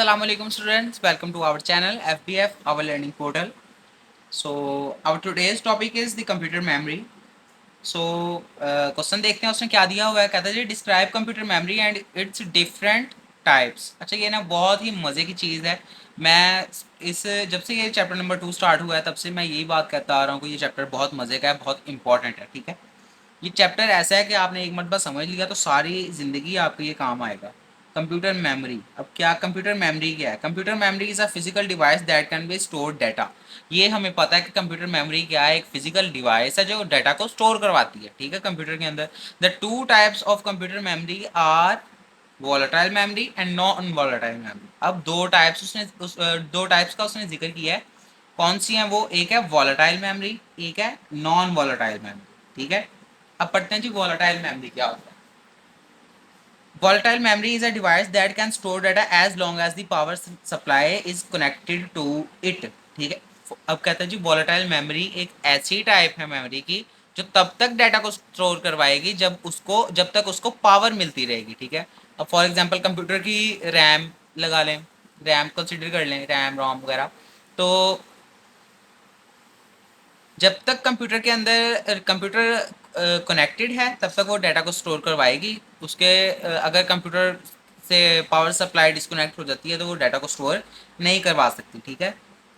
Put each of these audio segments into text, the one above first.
Assalamu alaikum students, welcome to our channel FBF, our learning portal. So our today's topic is the computer memory. So question देखते हैं उसने क्या दिया हुआ है। कहता है जी describe computer memory and its different types. अच्छा ये ना बहुत ही मज़े की चीज़ है। मैं इस जब से ये चैप्टर नंबर 2 स्टार्ट हुआ है तब से मैं यही बात कहता आ रहा हूँ कि ये चैप्टर बहुत मज़े का है, बहुत इंपॉर्टेंट है। ठीक है, ये चैप्टर ऐसा है कि आपने एक मरतबा समझ लिया तो सारी ज़िंदगी आपके ये काम आएगा। कंप्यूटर मेमोरी, अब क्या कंप्यूटर मेमोरी क्या है? Computer memory is a physical device that can be store data. ये हमें पता है कि कंप्यूटर मेमोरी क्या है, एक फिजिकल डिवाइस है जो डाटा को स्टोर करवाती है। ठीक है, कंप्यूटर के अंदर the two types of computer memory are volatile memory and non volatile memory. अब दो टाइप्स का उसने जिक्र किया है। कौन सी हैं वो? एक है वॉलेटाइल मेमोरी, एक है नॉन वॉलेटाइल मेमोरी। ठीक है, अब पढ़ते हैं जी वॉलेटाइल मेमोरी क्या होता है। Volatile memory is a device that can store data as long as the power supply is connected to it. ठीक है, अब कहते हैं जी वॉलेटाइल मेमोरी एक ऐसी टाइप है मेमोरी की जो तब तक डाटा को स्टोर करवाएगी जब तक उसको पावर मिलती रहेगी। ठीक है, अब फॉर एग्जांपल कंप्यूटर की रैम लगा लें, रैम कंसिडर कर लें, रैम रोम वगैरह। तो जब तक कंप्यूटर के अंदर कंप्यूटर कनेक्टेड है तब तक वो डाटा को स्टोर करवाएगी। अगर कंप्यूटर से पावर सप्लाई डिस्कनेक्ट हो जाती है तो वो डाटा को स्टोर नहीं करवा सकती। ठीक है,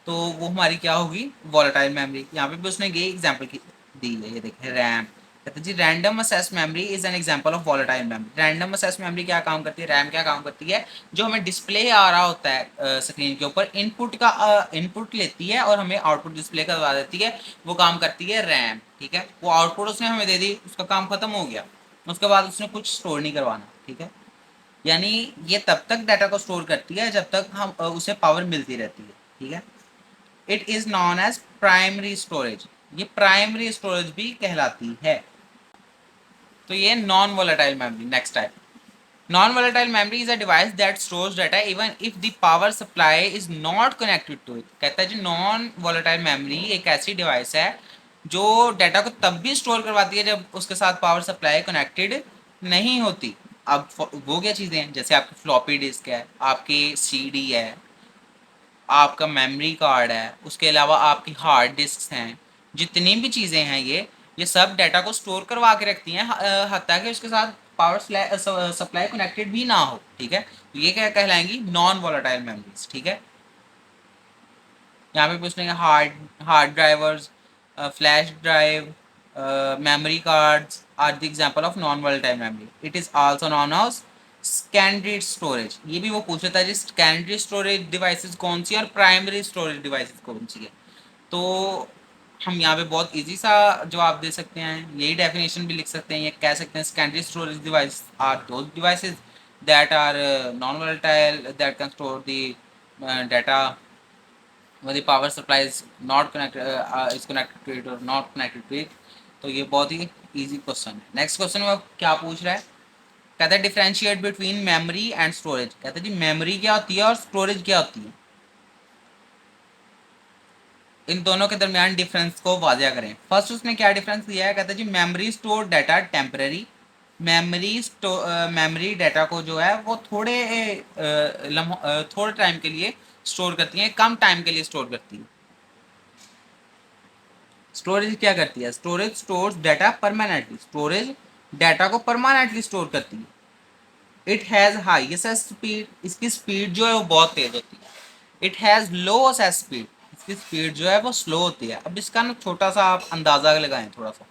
तो वो हमारी क्या होगी? Volatile memory. यहाँ पे भी उसने ये एग्जांपल दी है, ये देखें रैम। कहते हैं जी random access memory is an example of volatile memory. Random access memory क्या काम करती है? रैम क्या काम करती है? जो हमें डिस्प्ले आ रहा होता है स्क्रीन के ऊपर, इनपुट लेती है और हमें आउटपुट डिस्प्ले करवा देती है, वो काम करती है रैम। ठीक है, वो आउटपुट उसने हमें दे दी, उसका काम खत्म हो गया, उसके बाद उसने कुछ स्टोर नहीं करवाना। ठीक है, यानी ये तब तक डाटा को स्टोर करती है जब तक उसे पावर मिलती रहती है। ठीक है, it is known as primary storage. ये प्राइमरी स्टोरेज भी कहलाती है। तो ये non volatile memory. Next type, non volatile memory is a device that stores data even if the power supply is not connected to it. कहता है जी non volatile memory एक ऐसी डिवाइस है जो डाटा को तब भी स्टोर करवाती है जब उसके साथ पावर सप्लाई कनेक्टेड नहीं होती। अब वो क्या चीज़ें हैं? जैसे आपकी फ्लॉपी डिस्क है, आपकी सीडी है, आपका मेमोरी कार्ड है, उसके अलावा आपकी हार्ड डिस्क हैं, जितनी भी चीज़ें हैं ये सब डाटा को स्टोर करवा के रखती हैं हत्ता कि उसके साथ पावर सप्लाई कनेक्टेड भी ना हो। ठीक है, तो ये क्या कहलाएंगी? Non volatile memories. ठीक है, यहाँ पे पूछ लेंगे hard hard drivers, flash drive, memory cards are the example of non volatile memory. It is also known as secondary storage. ये भी वो पूछ लेता है जी सेकेंडरी स्टोरेज डिवाइसेस कौन सी है और प्राइमरी स्टोरेज डिवाइसेस कौन सी है। तो हम यहाँ पे बहुत इजी सा जवाब दे सकते हैं, यही डेफिनेशन भी लिख सकते हैं। ये कह सकते हैं secondary storage devices are those devices that are non volatile that can store the data when the power supply is connected to it or not connected to it। तो ये बहुत ही इजी क्वेश्चन है। नेक्स्ट क्वेश्चन में क्या पूछ रहा है? कहता है differentiate between memory and storage. कहता है जी मेमोरी क्या होती है और स्टोरेज क्या होती है, इन दोनों के दरमियान डिफरेंस को वाजिया करें। फर्स्ट उसने क्या डिफरेंस दिया है? कहता है जी memory store data temporary. Memory data को जो है वो थोड़े टाइम के लिए स्टोर करती है, कम टाइम के लिए स्टोर करती है। स्टोरेज क्या करती है? Storage stores data permanently. Storage data को परमानेंटली स्टोर करती है। इट हैज़ हाईएस्ट स्पीड, इसकी स्पीड जो है वो बहुत तेज होती है। इट हैज़ लो स्पीड, इसकी स्पीड जो है वो स्लो होती है। अब इसका ना छोटा सा आप अंदाज़ा लगाएं थोड़ा सा।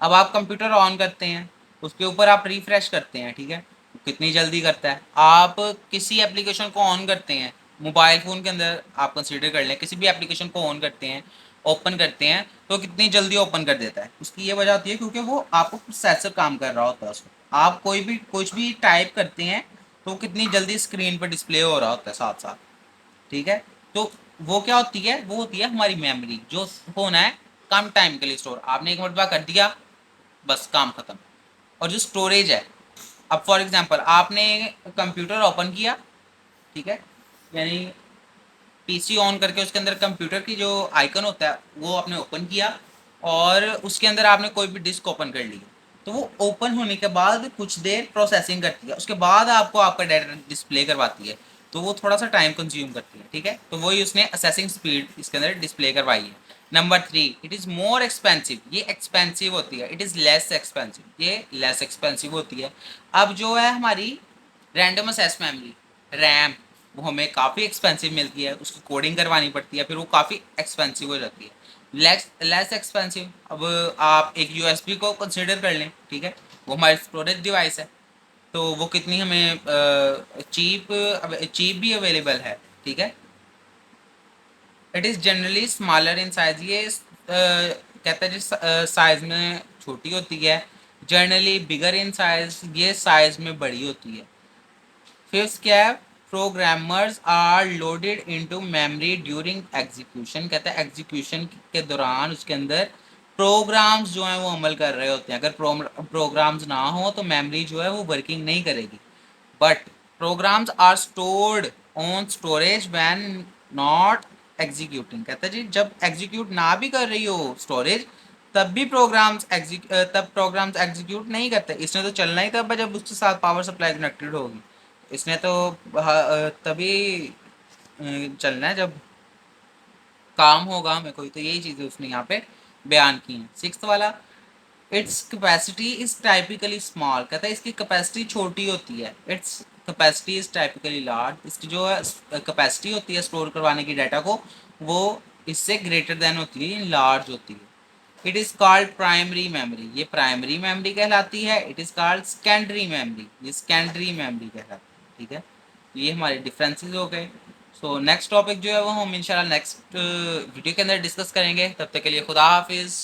अब आप कंप्यूटर ऑन करते हैं, उसके ऊपर आप रिफ्रेश करते हैं। ठीक है, कितनी जल्दी करता है? आप किसी एप्लीकेशन को ऑन करते हैं, मोबाइल फ़ोन के अंदर आप कंसीडर कर लें, किसी भी एप्लीकेशन को ऑन करते हैं, ओपन करते हैं तो कितनी जल्दी ओपन कर देता है। उसकी ये वजह होती है क्योंकि वो आपको प्रोसेसर काम कर रहा होता है उसमें। आप कुछ भी टाइप करते हैं तो वो कितनी जल्दी स्क्रीन पर डिस्प्ले हो रहा होता है साथ साथ। ठीक है, तो वो क्या होती है? वो होती है हमारी मेमोरी, जो होना है कम टाइम के लिए स्टोर। आपने एक मरतबा कर दिया, बस काम खत्म। और जो स्टोरेज है, अब फॉर एग्जांपल आपने कंप्यूटर ओपन किया, ठीक है, यानी पीसी ऑन करके उसके अंदर कंप्यूटर की जो आइकन होता है वो आपने ओपन किया और उसके अंदर आपने कोई भी डिस्क ओपन कर ली, तो वो ओपन होने के बाद कुछ देर प्रोसेसिंग करती है, उसके बाद आपको आपका डाटा डिस्प्ले करवाती है। तो वो थोड़ा सा टाइम कंज्यूम करती है, ठीक है। तो वही उसने असेसिंग स्पीड इसके अंदर डिस्प्ले करवाई है। Number 3, it is more expensive, ये एक्सपेंसिव होती है। इट इज़ लेस एक्सपेंसिव, ये लेस एक्सपेंसिव होती है। अब जो है हमारी रैंडम एक्सेस मेमोरी, रैम, वो हमें काफ़ी एक्सपेंसिव मिलती है, उसकी कोडिंग करवानी पड़ती है, फिर वो काफ़ी एक्सपेंसिव हो जाती है। लेस एक्सपेंसिव, अब आप एक यूएसबी को कंसिडर कर लें, ठीक है, वो हमारी स्टोरेज डिवाइस है, तो वो कितनी हमें चीप भी अवेलेबल है, ठीक है। It is generally smaller in size, ये कहता है जिस साइज में छोटी होती है। जनरली बिगर इन साइज, ये साइज में बड़ी होती है। फिफ्थ क्या है, programmers are loaded into memory during execution, कहता है एग्जीक्यूशन के दौरान उसके अंदर प्रोग्राम्स जो हैं वो अमल कर रहे होते हैं। अगर प्रोग्राम्स ना हो तो मेमोरी जो है वो वर्किंग नहीं करेगी। But programs are stored on storage when not executing, कहता है जी जब एग्जीक्यूट ना भी कर रही हो स्टोरेज, तब प्रोग्राम्स एग्जीक्यूट नहीं करते। इसने तो चलना ही तब है जब उसके साथ पावर सप्लाई कनेक्टेड होगी। इसने तो तभी चलना है जब काम होगा हमें कोई। तो यही चीज़ें उसने यहाँ पे बयान की हैं। सिक्स्थ वाला, its capacity is typically small, कहता है इसकी कैपेसिटी छोटी होती है। Its capacity is typically large, इसकी जो कैपेसिटी होती है स्टोर करवाने की डाटा को, वो इससे ग्रेटर देन होती है, लार्ज होती है। It is called primary memory, ये प्राइमरी मेमोरी कहलाती है। It is called secondary memory, ये सेकेंडरी मेमोरी कहलाती है, ठीक है। ये हमारे डिफरेंसेस हो गए। सो नेक्स्ट टॉपिक जो है वो हम इंशाल्लाह नेक्स्ट वीडियो के अंदर डिस्कस करेंगे। तब तक के लिए खुदा हाफिज़।